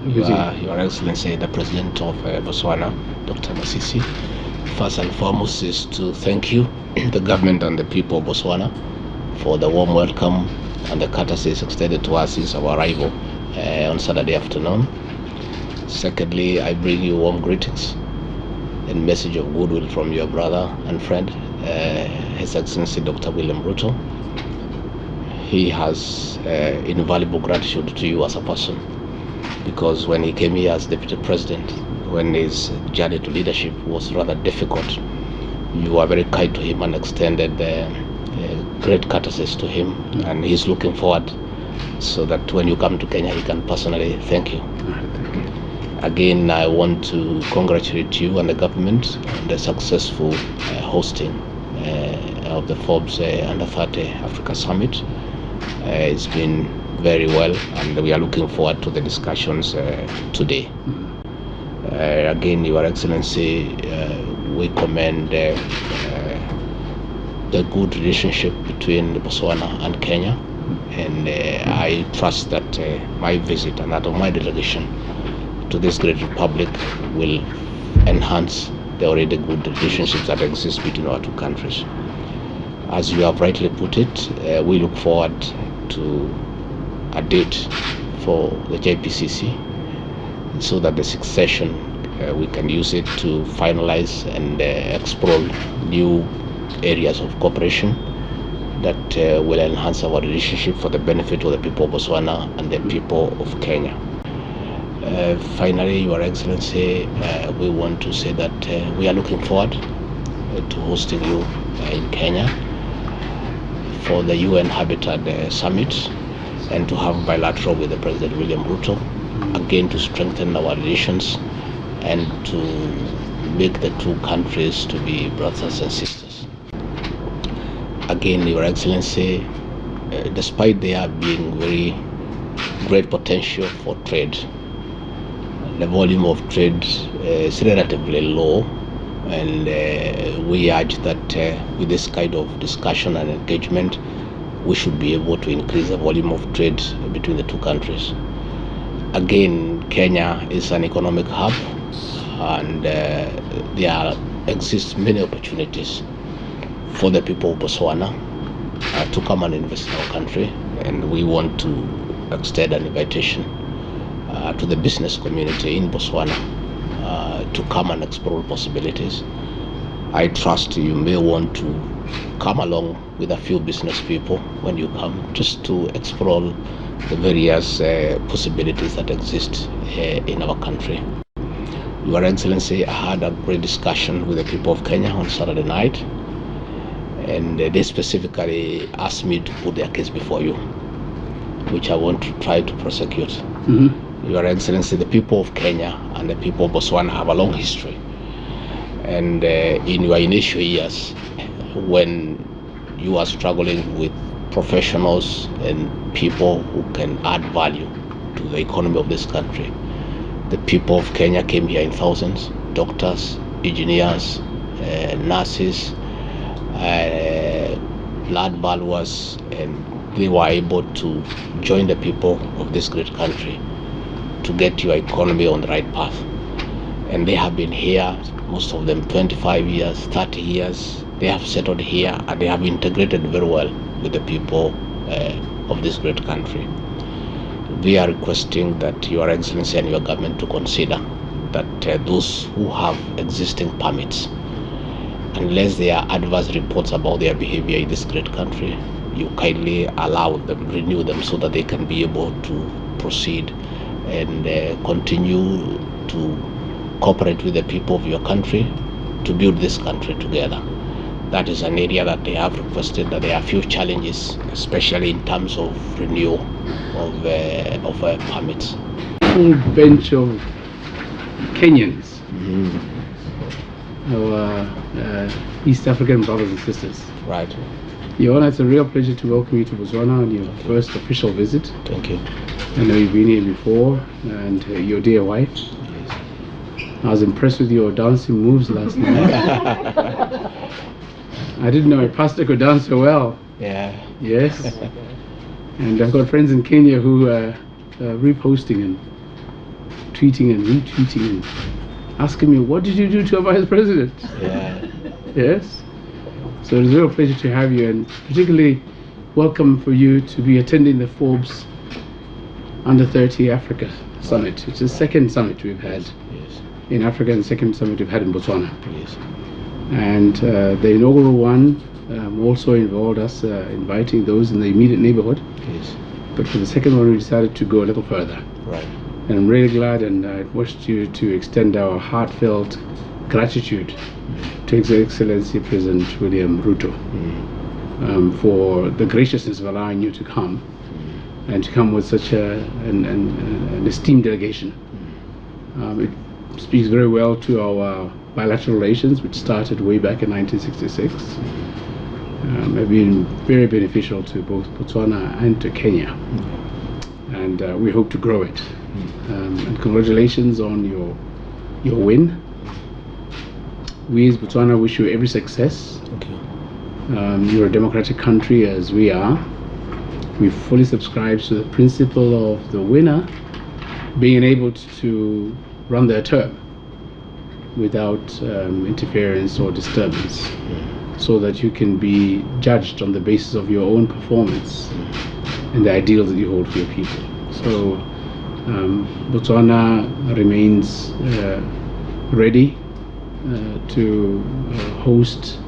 Your Excellency, the President of Botswana, Dr. Masisi. First and foremost is to thank you, the government and the people of Botswana, for the warm welcome and the courtesies extended to us since our arrival on Saturday afternoon. Secondly, I bring you warm greetings and message of goodwill from your brother and friend, His Excellency Dr. William Ruto. He has invaluable gratitude to you as a person, because when he came here as Deputy President, when his journey to leadership was rather difficult, you were very kind to him and extended great courtesies to him, and he's looking forward so that when you come to Kenya, he can personally thank you. Again, I want to congratulate you and the government on the successful hosting of the Forbes Under 30 Africa Summit. It's been very well, and we are looking forward to the discussions today. Again, Your Excellency, we commend the good relationship between Botswana and Kenya, and I trust that my visit and that of my delegation to this great republic will enhance the already good relationships that exist between our two countries. As you have rightly put it, we look forward to a date for the JPCC so that the sixth session we can use it to finalize and explore new areas of cooperation that will enhance our relationship for the benefit of the people of Botswana and the people of Kenya. Finally, Your Excellency, we want to say that we are looking forward to hosting you in Kenya for the UN Habitat Summit, and to have bilateral with the President William Ruto, again to strengthen our relations and to make the two countries to be brothers and sisters. Again, Your Excellency, despite there being very great potential for trade, the volume of trade is relatively low, and we urge that with this kind of discussion and engagement, we should be able to increase the volume of trade between the two countries. Again, Kenya is an economic hub, and there exists many opportunities for the people of Botswana to come and invest in our country, and we want to extend an invitation to the business community in Botswana to come and explore possibilities. I trust you may want to come along with a few business people when you come, just to explore the various possibilities that exist in our country. Your Excellency, I had a great discussion with the people of Kenya on Saturday night, and they specifically asked me to put their case before you, which I want to try to prosecute. Your Excellency, the people of Kenya and the people of Botswana have a long history, and in your initial years, when you are struggling with professionals and people who can add value to the economy of this country, the people of Kenya came here in thousands: doctors, engineers, nurses, blood valuers, and they were able to join the people of this great country to get your economy on the right path. And they have been here, most of them 25 years, 30 years. They have settled here, and they have integrated very well with the people of this great country. We are requesting that Your Excellency and your government to consider that those who have existing permits, unless there are adverse reports about their behavior in this great country, you kindly allow them, renew them, so that they can be able to proceed and continue to cooperate with the people of your country to build this country together. That is an area that they have requested, that there are a few challenges, especially in terms of renewal of permits. A whole bench of Kenyans, our East African brothers and sisters. Right. Your Honor, it's a real pleasure to welcome you to Botswana on your first official visit. Thank you. I know you've been here before, and your dear wife. Yes. I was impressed with your dancing moves last night. I didn't know a pastor could dance so well. Yeah. Yes. And I've got friends in Kenya who are reposting and tweeting and retweeting and asking me, what did you do to a vice president? Yeah. Yes. So it's a real pleasure to have you, and particularly welcome for you to be attending the Forbes Under 30 Africa Summit. It's the second summit we've had in Africa and the second summit we've had in Botswana. Yes. And the inaugural one also involved us inviting those in the immediate neighborhood. Yes. But for the second one, we decided to go a little further. Right. And I'm really glad, and I wish you to extend our heartfelt gratitude to His Excellency President William Ruto for the graciousness of allowing you to come and to come with such an esteemed delegation. It speaks very well to our bilateral relations, which started way back in 1966. Have been very beneficial to both Botswana and to Kenya, and we hope to grow it. And congratulations on your win. We as Botswana wish you every success. Thank you. You're a democratic country as we are. We fully subscribe to the principle of the winner being able to run their term without interference or disturbance, so that you can be judged on the basis of your own performance and the ideals that you hold for your people. So Botswana remains ready to host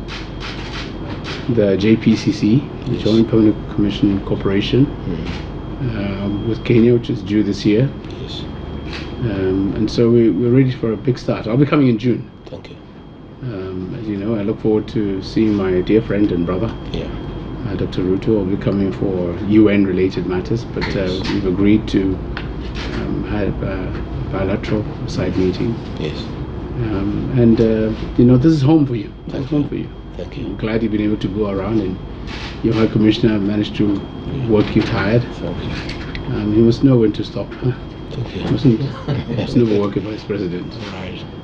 the JPCC, the Joint Permanent Commission Corporation, with Kenya, which is due this year. Yes. And so we're ready for a big start. I'll be coming in June. Thank you. As you know, I look forward to seeing my dear friend and brother, Dr. Ruto. Will be coming for UN-related matters, but we've agreed to have a bilateral side meeting. Yes. And this is home for you. It's home for you. Thank you. I'm glad you've been able to go around, and your High Commissioner managed to work you tired. Thank you. You must know when to stop. Huh? Thank you. You must never work a vice president. Right.